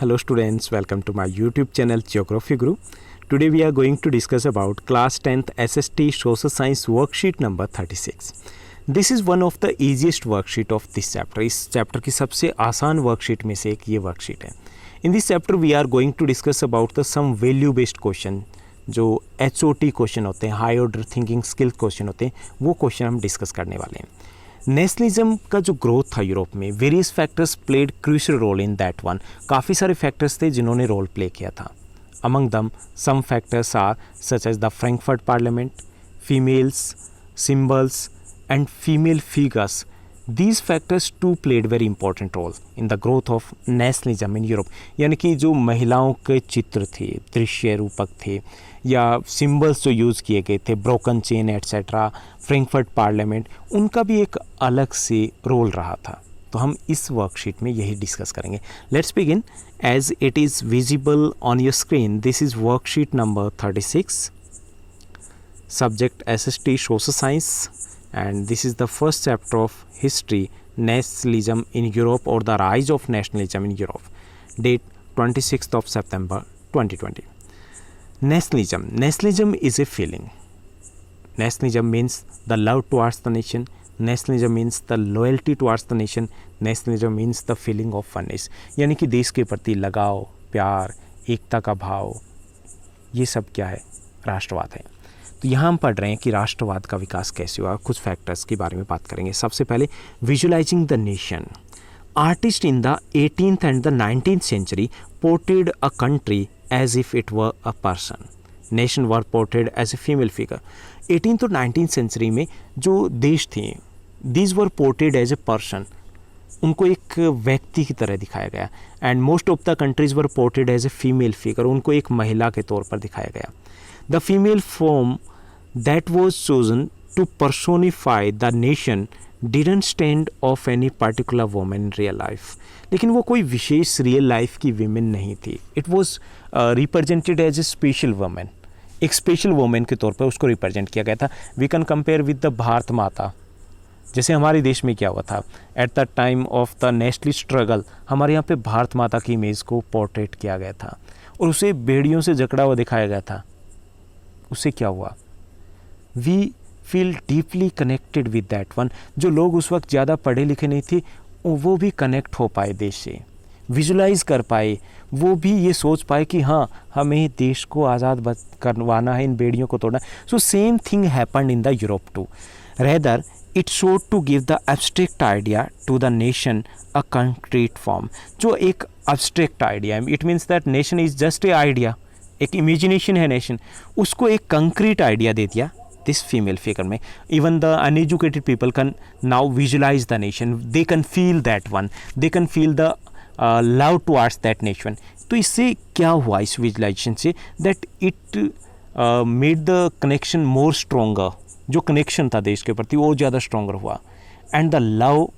Hello students, welcome to my YouTube channel Geography Guru. Today we are going to discuss about class 10th SST Social Science worksheet number 36. This is one of the easiest worksheet of this chapter. इस chapter की सबसे आसान worksheet में से एक ये worksheet है. In this chapter we are going to discuss about the some value based question. जो HOT क्वेश्चन होते हैं, high order thinking skill question होते हैं, वो क्वेश्चन हम डिस्कस करने वाले हैं. नेशनलिज्म का जो ग्रोथ था यूरोप में, various factors played crucial role in that one. काफ़ी सारे फैक्टर्स थे जिन्होंने रोल प्ले किया था. Among them some factors are such as the Frankfurt parliament, females, symbols and female figures. These factors too played very important role in the growth of nationalism in Europe. यानी कि जो महिलाओं के चित्र थे, दृश्य रूपक थे, या सिम्बल्स जो यूज़ किए गए थे, broken chain etcetera, Frankfurt parliament, उनका भी एक अलग से रोल रहा था. तो हम इस वर्कशीट में यही डिस्कस करेंगे. Let's begin. As it is visible on your screen, this is worksheet number 36. Subject SST Social Science, and this is the first chapter of history, nationalism in Europe or the rise of nationalism in Europe. Date 26th of September 2020. Nationalism is a feeling. Nationalism means the love towards the nation. Nationalism means the loyalty towards the nation. Nationalism means the feeling of oneness. यानी कि देश के प्रति लगाव, प्यार, एकता का भाव, ये सब क्या है? राष्ट्रवाद है. तो यहाँ हम पढ़ रहे हैं कि राष्ट्रवाद का विकास कैसे हुआ. कुछ फैक्टर्स के बारे में बात करेंगे. सबसे पहले visualizing the nation. Artist in the 18th and the 19th century portrayed a country as if it were a person. Nation were portrayed as a female figure. 18th और 19th सेंचुरी में जो देश थे, these were portrayed as a person. उनको एक व्यक्ति की तरह दिखाया गया. And most of the countries were portrayed as a female figure. उनको एक महिला के तौर पर दिखाया गया. The female form that was chosen to personify the nation didn't stand of any particular woman in real life. लेकिन वो कोई विशेष रियल लाइफ की वीमेन नहीं थी. It was represented as a special woman. एक स्पेशल वुमेन के तौर पर उसको रिप्रेजेंट किया गया था. We can compare with the Bharat माता. जैसे हमारे देश में क्या हुआ था, at the time of the national struggle हमारे यहाँ पे भारत माता की इमेज को पोर्ट्रेट किया गया था और उसे बेड़ियों से जकड़ा हुआ दिखाया गया था. उससे क्या हुआ? We feel deeply connected with that one. जो लोग उस वक्त ज़्यादा पढ़े लिखे नहीं थे, वो भी कनेक्ट हो पाए देश से, विजुलाइज कर पाए. वो भी ये सोच पाए कि हाँ, हमें देश को आज़ाद करवाना है, इन बेड़ियों को तोड़ना. So same thing happened in the Europe too. Rather it showed to give the abstract idea to the nation a concrete form. जो एक एब्स्ट्रैक्ट आइडिया है, it means that nation is just a idea, एक imagination है nation, उसको एक concrete idea दे दिया this female figure में. Even the uneducated people can now visualize the nation. They can feel that one, they can feel the love towards that nation. तो इससे क्या हुआ इस विजुलाइजेशन से? That it made the connection more stronger. जो connection था देश के प्रति वो ज़्यादा स्ट्रोंगर हुआ. And the love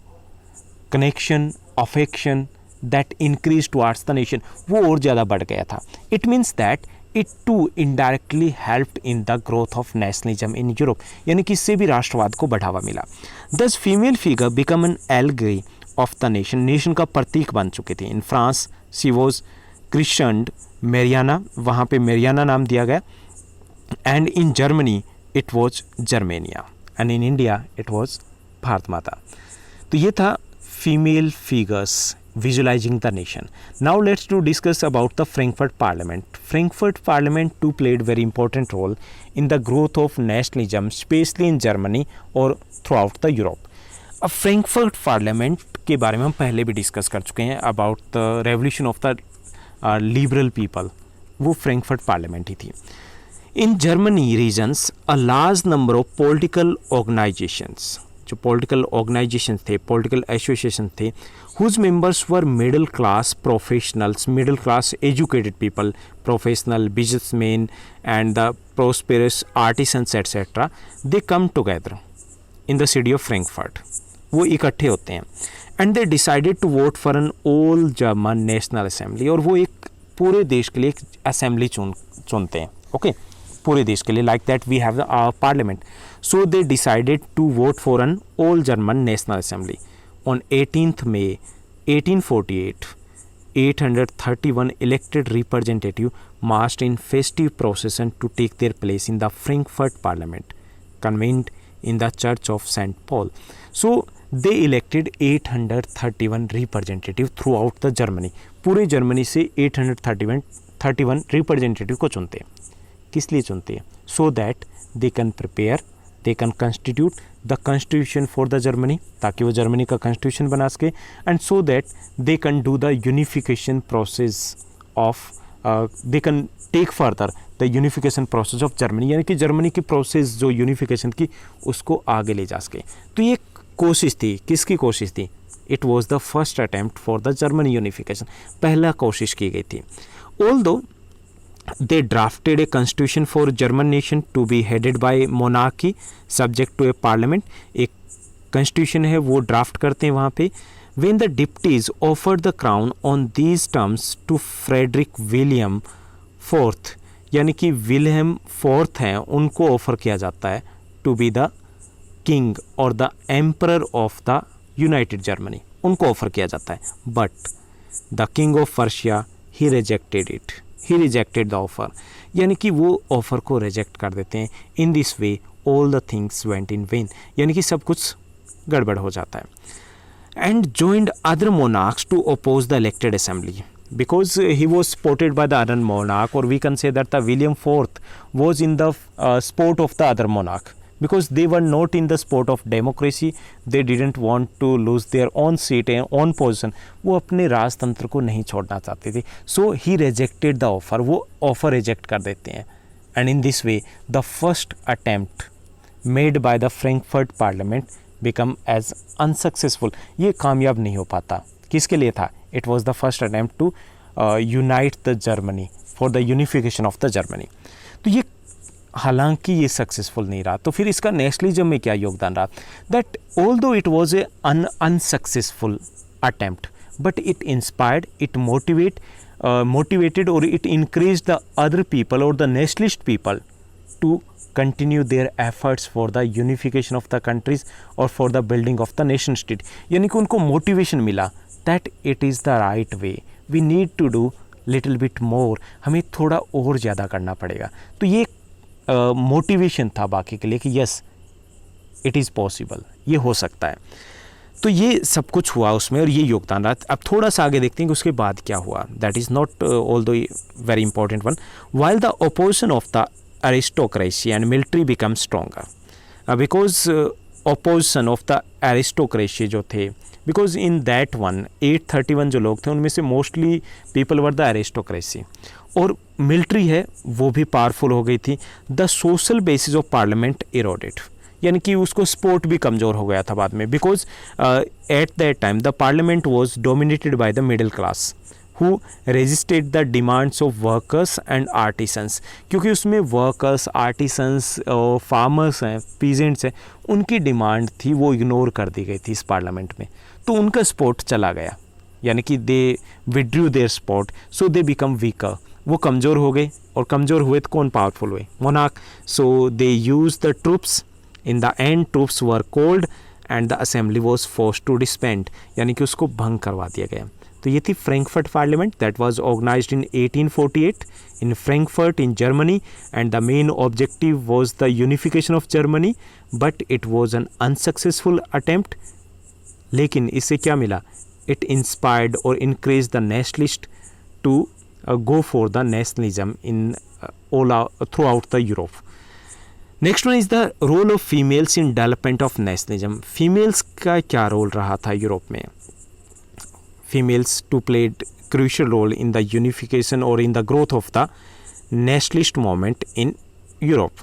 connection, affection that increased towards the nation, वो और ज़्यादा बढ़ गया था. It means that it too indirectly helped in the growth of nationalism in Europe. यानी कि इससे भी राष्ट्रवाद को बढ़ावा मिला. Thus female figure become an allegory of the nation. Nation का प्रतीक बन चुके थे. In France she was christened Mariana, वहाँ पे मेरियाना नाम दिया गया. And in Germany it was Germania. And in India it was Bharat माता. तो ये था female figures visualizing the nation. Now let's discuss about the Frankfurt Parliament. Frankfurt Parliament too played very important role in the growth of nationalism, especially in Germany or throughout the Europe. अब Frankfurt Parliament के बारे में हम पहले भी discuss कर चुके हैं about the revolution of the liberal people. वो Frankfurt Parliament ही थी. In Germany regions, a large number of political organizations, जो पॉलिटिकल ऑर्गेनाइजेशंस थे, पॉलिटिकल एसोसिएशन थे, whose members were middle class professionals, middle class educated people, professional businessman and the prosperous artisans etcetera. They came together in the city of Frankfurt. वो इकट्ठे होते हैं and they decided to vote for an all German national assembly. और वो एक पूरे देश के लिए एक असेंबली चुनते हैं. ओके, पूरे देश के लिए. Like that we have the parliament. So they decided to vote for an all German National Assembly on 18th May 1848. 831 elected representative marched in festive procession to take their place in the Frankfurt Parliament, convened in the Church of St. Paul. So they elected 831 representative throughout the Germany. पूरे Germany से 831 representative को चुनते हैं. किस लिए चुनते हैं? So that they can prepare, they can constitute the constitution for the Germany, ताकि वो जर्मनी का कॉन्स्टिट्यूशन बना सके, and so that they can do the unification process of, they can take further the unification process of Germany, यानी कि Germany की process जो unification की उसको आगे ले जा सके. तो ये कोशिश थी, किसकी कोशिश थी? It was the first attempt for the Germany unification, पहला कोशिश की गई थी. Although they drafted a constitution for German nation to be headed by monarchy subject to a parliament. एक constitution है वो draft करते हैं वहाँ पे. When the deputies offered the crown on these terms to Frederick William IV, यानी कि William fourth हैं, उनको ऑफर किया जाता है to be the king or the emperor of the United Germany, उनको ऑफर किया जाता है. But the king of Prussia, he rejected it. He rejected the offer, यानी कि वो ऑफर को रिजेक्ट कर देते हैं. In this way all the things went in vain, यानी कि सब कुछ गड़बड़ हो जाता है. And joined other monarchs to oppose the elected assembly because he was supported by the other monarch, or we can say that the William IV was in the support of the other monarch, because they were not in the support of democracy. They didn't want to lose their own seat and own position. वो अपने राजतंत्र को नहीं छोड़ना चाहते थे. So he rejected the offer, वो offer reject कर देते हैं. And in this way the first attempt made by the Frankfurt Parliament become as unsuccessful. ये कामयाब नहीं हो पाता. किसके लिए था? It was the first attempt to unite the Germany, for the unification of the Germany. तो ये हालांकि ये सक्सेसफुल नहीं रहा. तो फिर इसका नेशनलिज्म में क्या योगदान रहा? That although it was a unsuccessful attempt, but it inspired, it motivated और it increase the other people और the nationalist people to continue their efforts for the unification of the countries और for the building of the nation state. यानी कि उनको motivation मिला that it is the right way, we need to do little bit more, हमें थोड़ा और ज़्यादा करना पड़ेगा. तो ये मोटिवेशन था बाकी के लिए कि यस इट इज़ पॉसिबल, ये हो सकता है. तो ये सब कुछ हुआ उसमें और ये योगदान रहा. अब थोड़ा सा आगे देखते हैं कि उसके बाद क्या हुआ. That is not although very important one. While the opposition of the aristocracy and military become stronger, because opposition of the aristocracy जो थे, बिकॉज इन दैट वन 831 जो लोग थे उनमें से mostly people were the aristocracy, और military है वो भी पावरफुल हो गई थी. The social basis of parliament eroded, यानी कि उसको सपोर्ट भी कमज़ोर हो गया था बाद में, because at that time the parliament was dominated by the middle class who resisted the demands of workers and artisans. क्योंकि उसमें वर्कर्स, आर्टिसंस, फार्मर्स हैं, पीजेंट्स हैं, उनकी डिमांड थी वो इग्नोर कर दी गई थी इस पार्लियामेंट में. तो उनका सपोर्ट चला गया, यानी कि they withdrew their support, so they become weaker. वो कमज़ोर हो गए, और कमज़ोर हुए तो कौन पावरफुल हुए? Monarch. So they use the troops. In the end troops were called and the assembly was forced to disband, यानी कि उसको भंग करवा दिया गया. तो ये थी Frankfurt parliament that was organized in 1848 in Frankfurt in Germany, and the main objective was the unification of Germany, but it was an unsuccessful attempt. लेकिन इससे क्या मिला? इट इंस्पायर्ड और increase the nationalist to go for the nationalism in throughout the Europe. Next one is the role of females in development of nationalism. Females का क्या role रहा था Europe में? Females to played crucial role in the unification or in the growth of the nationalist movement in Europe.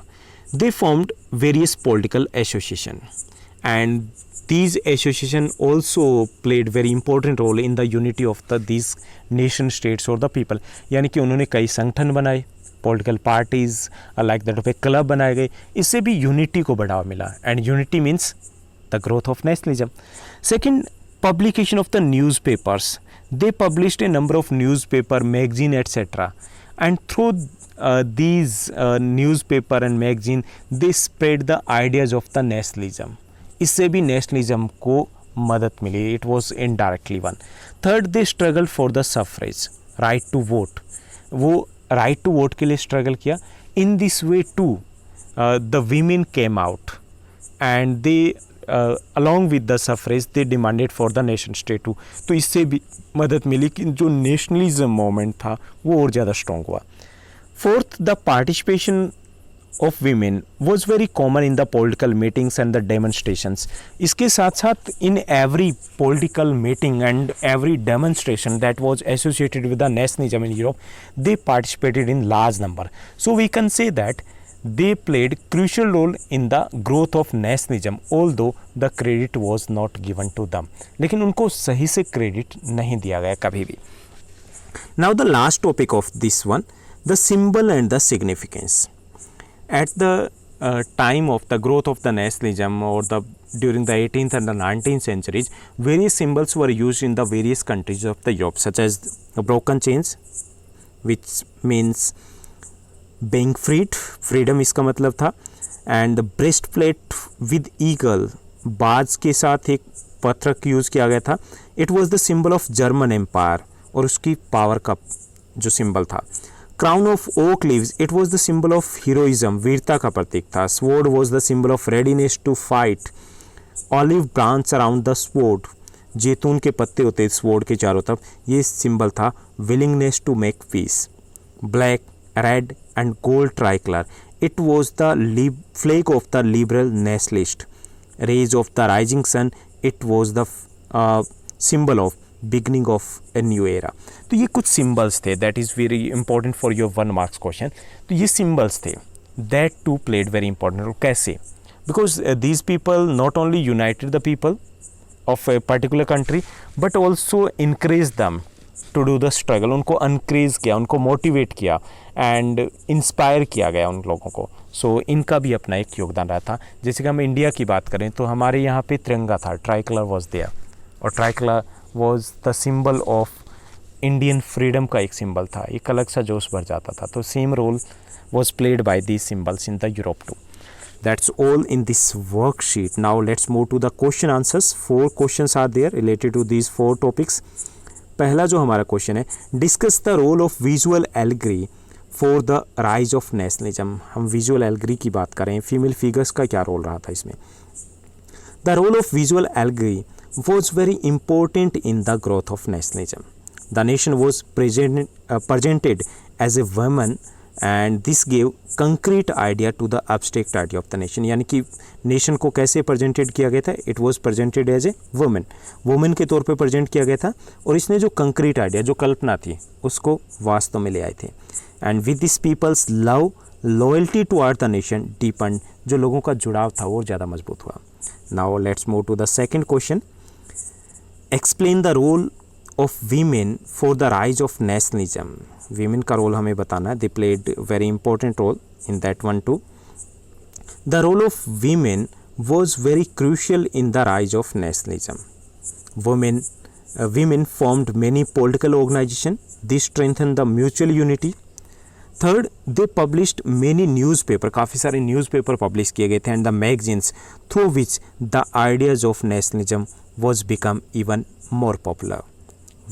They formed various political associations, and these associations also played very important role in the unity of these nation states or the people. यानी कि उन्होंने कई संगठन बनाए, political parties like that of A club बनाए गए. इससे भी यूनिटी को बढ़ावा मिला, and unity means the growth of nationalism. Second, publication of the newspapers. They published a number of newspaper, magazine, etc. And through these newspaper and magazine, they spread the ideas of the nationalism. इससे भी nationalism को मदद मिली, it was indirectly one. Third, they struggle for the suffrage, right to vote, वो right to vote के लिए struggle किया। In this way too the women came out and they along with the suffrage they demanded for the nation state too. तो इससे भी मदद मिली कि जो नेशनलिज्म मोमेंट था वो और ज़्यादा स्ट्रॉन्ग हुआ। Fourth, the participation of women was very common in the political meetings and the demonstrations. इसके साथ साथ in every political meeting and every demonstration that was associated with the nationalism in Europe, they participated in large number. So we can say that they played crucial role in the growth of nationalism, although the credit was not given to them. लेकिन उनको सही से credit नहीं दिया गया कभी भी। Now the last topic of this one, the symbol and the significance. At the time of the growth of the nationalism or during the 18th and the 19th centuries, various symbols were used in the various countries of the Europe, such as the broken chains, which means being freed, freedom इसका मतलब था, and breastplate with eagle, बाज के साथ एक पत्रक use किया गया था। It was the symbol of German empire और उसकी पावर का जो सिंबल था। Crown of oak leaves, it was the symbol of heroism, वीरता का प्रतीक था। Sword was the symbol of readiness to fight. Olive branch around the sword, जैतून के पत्ते होते स्वॉर्ड के चारों तरफ, ये सिंबल था willingness to make peace. Black, red and gold tricolor, it was the flag of the liberal nationalist. Rays of the rising sun, it was the symbol of beginning of a new era. तो ये कुछ symbols थे, that is very important for your 1 marks question. तो ये symbols थे that too played very important role. कैसे? Because these people not only united the people of a particular country but also encouraged them to do the struggle. उनको encourage किया, उनको motivate किया and inspire किया गया उन लोगों को। सो इनका भी अपना एक योगदान रहा था। जैसे कि हम इंडिया की बात करें तो हमारे यहाँ पे तिरंगा था, ट्राइकलर वॉज देयर, और tricolour was the symbol of Indian freedom का एक सिंबल था, एक अलग सा जोश भर जाता था। तो same role was played by these symbols in the Europe too. That's all in this worksheet. Now let's move to the question answers. 4 questions are there related to these 4 topics. पहला जो हमारा क्वेश्चन है, discuss the role of visual allegory for the rise of nationalism. हम visual allegory की बात करें, female figures का क्या रोल रहा था इसमें। The role of visual allegory was very important in the growth of nationalism. The nation was presented as a woman and this gave concrete idea to the abstract idea of the nation. यानी कि nation को कैसे presented किया गया था, it was presented as a women, women के तौर पे प्रेजेंट किया गया था, और इसने जो कंक्रीट आइडिया, जो कल्पना थी, उसको वास्तव में ले आए थे। And with this people's love loyalty toward the nation deepen, जो लोगों का जुड़ाव था वो ज़्यादा मजबूत हुआ। Now let's move to the second question, explain the role of women for the rise of nationalism. Women का रोल हमें बताना है, they played very important role in that one too. The role of women was very crucial in the rise of nationalism. women formed many political organizations. This strengthened the mutual unity. Third, they published many newspaper, काफ़ी सारे newspaper publish किए गए थे, and the magazines through which the ideas of nationalism was become even more popular.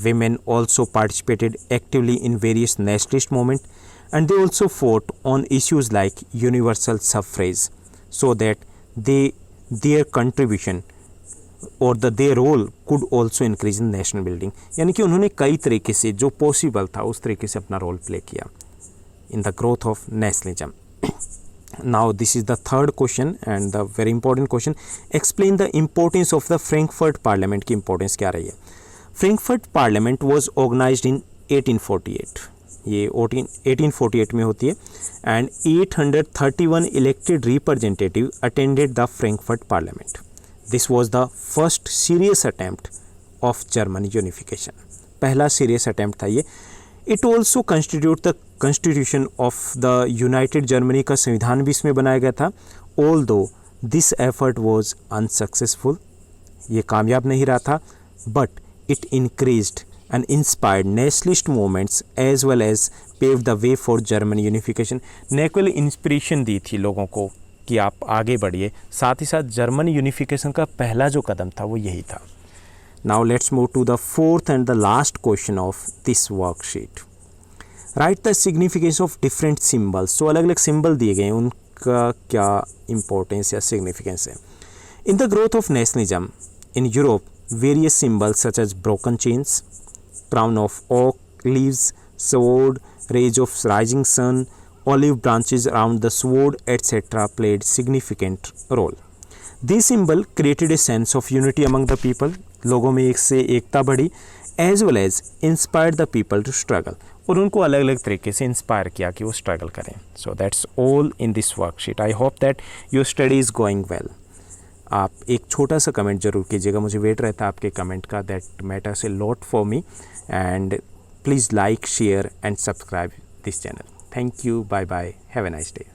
Women also participated actively in various nationalist movements, and they also fought on issues like universal suffrage, so that their contribution और their role could also increase in national building. यानी कि उन्होंने कई तरीके से जो possible था उस तरीके से अपना रोल प्ले किया in the growth of nationalism. Now this is the third question and the very important question. Explain the importance of the Frankfurt Parliament की importance क्या रही है. Frankfurt Parliament was organized in 1848. ये 1848 में होती है, and 831 elected representatives attended the Frankfurt Parliament. This was the first serious attempt of German unification. पहला serious attempt था ये. It also constitute the constitution of the United Germany का संविधान भी इसमें बनाया गया था. Although this effort was unsuccessful, ये कामयाब नहीं रहा था, but it encouraged and inspired nationalist movements as well as paved the way for German unification. ने केवल इंस्पिरेशन दी थी लोगों को कि आप आगे बढ़िए, साथ ही साथ जर्मन यूनिफिकेशन का पहला जो कदम था वो यही था. Now let's move to the fourth and the last question of this worksheet. Write the significance of different symbols. So अलग अलग सिंबल दिए गए हैं, उनका क्या इम्पोर्टेंस या सिग्निफिकेंस है. In the growth of nationalism in Europe, various symbols such as broken chains, crown of oak leaves, sword, rays of rising sun, olive branches around the sword, etc. played significant role. These symbols created a sense of unity among the people. लोगों में एक से एकता बढ़ी, as well as inspired the people to struggle. और उनको अलग अलग तरीके से इंस्पायर किया कि वो स्ट्रगल करें. So that's all in this worksheet. I hope that your study is going well. आप एक छोटा सा कमेंट ज़रूर कीजिएगा, मुझे वेट रहता है आपके कमेंट का. That matters a lot for me. And please like, share and subscribe this channel. Thank you. Bye bye. Have a nice day.